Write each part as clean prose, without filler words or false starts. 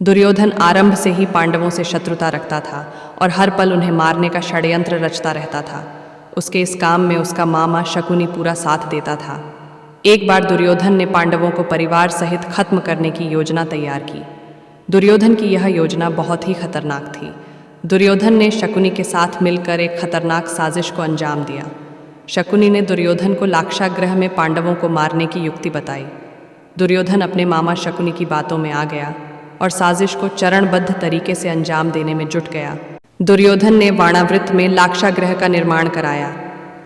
दुर्योधन आरंभ से ही पांडवों से शत्रुता रखता था और हर पल उन्हें मारने का षड्यंत्र रचता रहता था। उसके इस काम में उसका मामा शकुनी पूरा साथ देता था। एक बार दुर्योधन ने पांडवों को परिवार सहित खत्म करने की योजना तैयार की। दुर्योधन की यह योजना बहुत ही खतरनाक थी। दुर्योधन ने शकुनी के साथ मिलकर एक खतरनाक साजिश को अंजाम दिया। शकुनी ने दुर्योधन को लाक्षागृह में पांडवों को मारने की युक्ति बताई। दुर्योधन अपने मामा शकुनी की बातों में आ गया और साजिश को चरणबद्ध तरीके से अंजाम देने में जुट गया। दुर्योधन ने वाणावृत में लाक्षागृह का निर्माण कराया।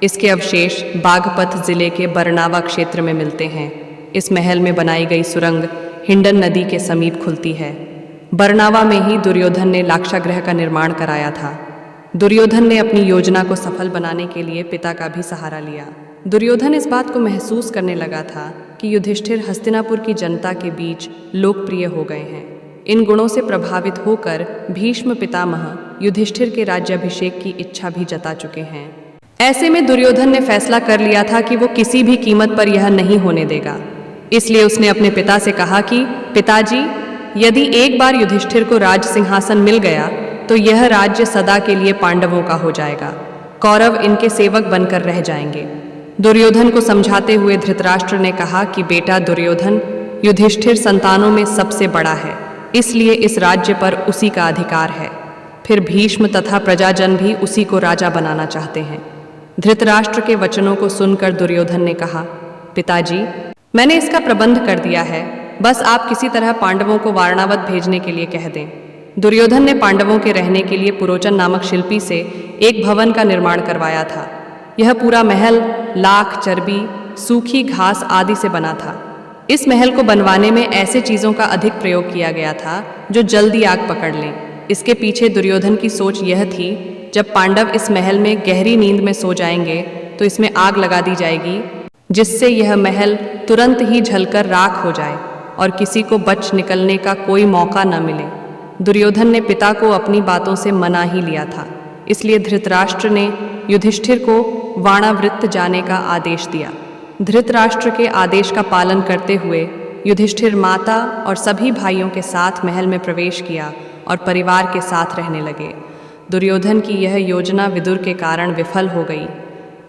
इसके अवशेष बागपत जिले के बरनावा क्षेत्र में मिलते हैं। इस महल में बनाई गई सुरंग हिंडन नदी के समीप खुलती है। बरनावा में ही दुर्योधन ने लाक्षागृह का निर्माण कराया था। दुर्योधन ने अपनी योजना को सफल बनाने के लिए पिता का भी सहारा लिया। दुर्योधन इस बात को महसूस करने लगा था कि युधिष्ठिर हस्तिनापुर की जनता के बीच लोकप्रिय हो गए हैं। इन गुणों से प्रभावित होकर भीष्म पितामह युधिष्ठिर के राज्याभिषेक की इच्छा भी जता चुके हैं। ऐसे में दुर्योधन ने फैसला कर लिया था कि वो किसी भी कीमत पर यह नहीं होने देगा। इसलिए उसने अपने पिता से कहा कि पिताजी, यदि एक बार युधिष्ठिर को राज सिंहासन मिल गया तो यह राज्य सदा के लिए पांडवों का हो जाएगा। कौरव इनके सेवक बनकर रह जाएंगे। दुर्योधन को समझाते हुए धृतराष्ट्र ने कहा कि बेटा दुर्योधन, युधिष्ठिर संतानों में सबसे बड़ा है, इसलिए इस राज्य पर उसी का अधिकार है। फिर भीष्म तथा प्रजाजन भी उसी को राजा बनाना चाहते हैं। धृतराष्ट्र के वचनों को सुनकर दुर्योधन ने कहा, पिताजी, मैंने इसका प्रबंध कर दिया है, बस आप किसी तरह पांडवों को वारणावत भेजने के लिए कह दें। दुर्योधन ने पांडवों के रहने के लिए पुरोचन नामक शिल्पी से एक भवन का निर्माण करवाया था। यह पूरा महल लाख, चर्बी, सूखी घास आदि से बना था। इस महल को बनवाने में ऐसे चीज़ों का अधिक प्रयोग किया गया था जो जल्दी आग पकड़ लें। इसके पीछे दुर्योधन की सोच यह थी, जब पांडव इस महल में गहरी नींद में सो जाएंगे तो इसमें आग लगा दी जाएगी, जिससे यह महल तुरंत ही जलकर राख हो जाए और किसी को बच निकलने का कोई मौका न मिले। दुर्योधन ने पिता को अपनी बातों से मना ही लिया था। इसलिए धृतराष्ट्र ने युधिष्ठिर को वाणावृत जाने का आदेश दिया। धृतराष्ट्र के आदेश का पालन करते हुए युधिष्ठिर माता और सभी भाइयों के साथ महल में प्रवेश किया और परिवार के साथ रहने लगे। दुर्योधन की यह योजना विदुर के कारण विफल हो गई।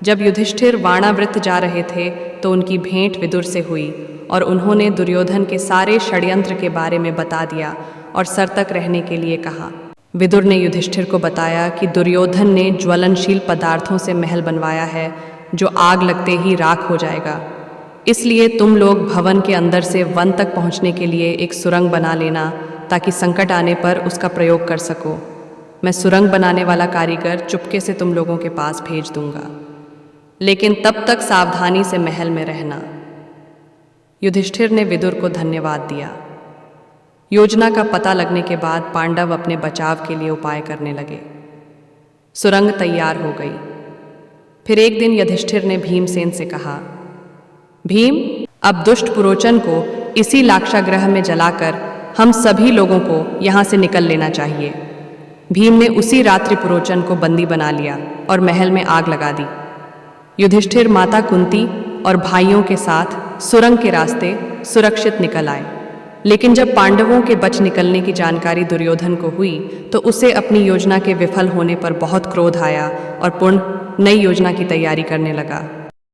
जब युधिष्ठिर वाणावृत जा रहे थे तो उनकी भेंट विदुर से हुई और उन्होंने दुर्योधन के सारे षड्यंत्र के बारे में बता दिया और सतर्क रहने के लिए कहा। विदुर ने युधिष्ठिर को बताया कि दुर्योधन ने ज्वलनशील पदार्थों से महल बनवाया है जो आग लगते ही राख हो जाएगा। इसलिए तुम लोग भवन के अंदर से वन तक पहुंचने के लिए एक सुरंग बना लेना ताकि संकट आने पर उसका प्रयोग कर सको। मैं सुरंग बनाने वाला कारीगर चुपके से तुम लोगों के पास भेज दूंगा, लेकिन तब तक सावधानी से महल में रहना। युधिष्ठिर ने विदुर को धन्यवाद दिया। योजना का पता लगने के बाद पांडव अपने बचाव के लिए उपाय करने लगे। सुरंग तैयार हो गई। फिर एक दिन युधिष्ठिर ने भीमसेन से कहा, भीम, अब दुष्ट पुरोचन को इसी लाक्षागृह में जलाकर हम सभी लोगों को यहाँ से निकल लेना चाहिए। भीम ने उसी रात्रि पुरोचन को बंदी बना लिया और महल में आग लगा दी। युधिष्ठिर माता कुंती और भाइयों के साथ सुरंग के रास्ते सुरक्षित निकल आए। लेकिन जब पांडवों के बच निकलने की जानकारी दुर्योधन को हुई तो उसे अपनी योजना के विफल होने पर बहुत क्रोध आया और पुनः नई योजना की तैयारी करने लगा।